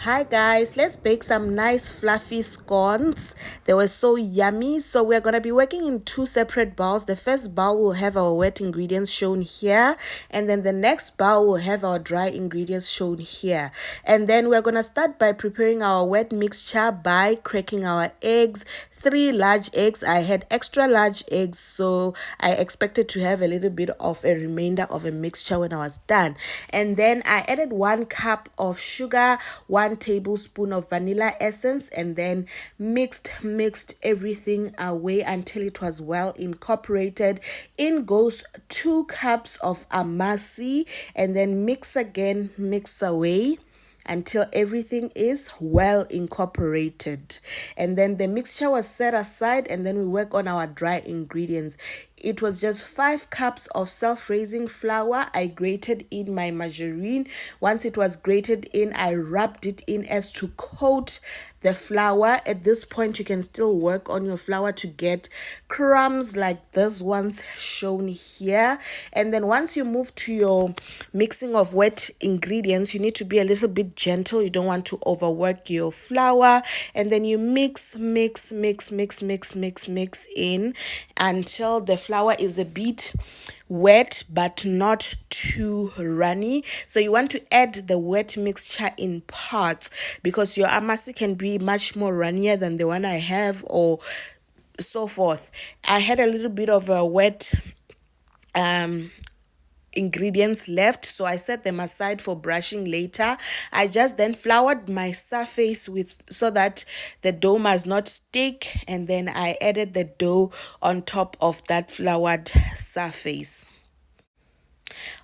Hi guys, let's bake some nice fluffy scones. They were so yummy. So we're going to be working in two separate bowls. The first bowl will have our wet ingredients shown here, and then the next bowl will have our dry ingredients shown here. And then we're going to start by preparing our wet mixture by cracking our eggs. 3 large eggs. I had extra large eggs, so I expected to have a little bit of a remainder of a mixture when I was done. And then I added 1 cup of sugar, 1 tablespoon of vanilla essence, and then mixed everything away until it was well incorporated. In goes 2 cups of amasi, and then mix again, mix away until everything is well incorporated. And then the mixture was set aside, and then we work on our dry ingredients. It was just 5 cups of self-raising flour. I grated in my margarine. Once it was grated in, I rubbed it in as to coat the flour. At this point, you can still work on your flour to get crumbs like this ones shown here. And then once you move to your mixing of wet ingredients, you need to be a little bit gentle. You don't want to overwork your flour. And then you mix in until the flour is a bit wet but not too runny. So you want to add the wet mixture in parts, because your amasi can be much more runnier than the one I have, or so forth. I had a little bit of a wet ingredients left, so I set them aside for brushing later. I just then floured my surface so that the dough must not stick, and then I added the dough on top of that floured surface.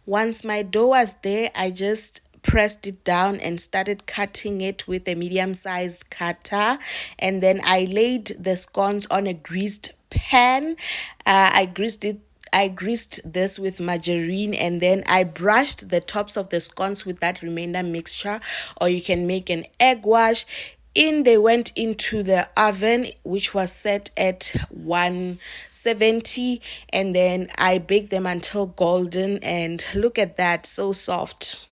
Once my dough was there, I just pressed it down and started cutting it with a medium-sized cutter, and then I laid the scones on a greased pan. I greased this with margarine, and then I brushed the tops of the scones with that remainder mixture, or you can make an egg wash. They went into the oven, which was set at 170, and then I baked them until golden, and look at that, so soft.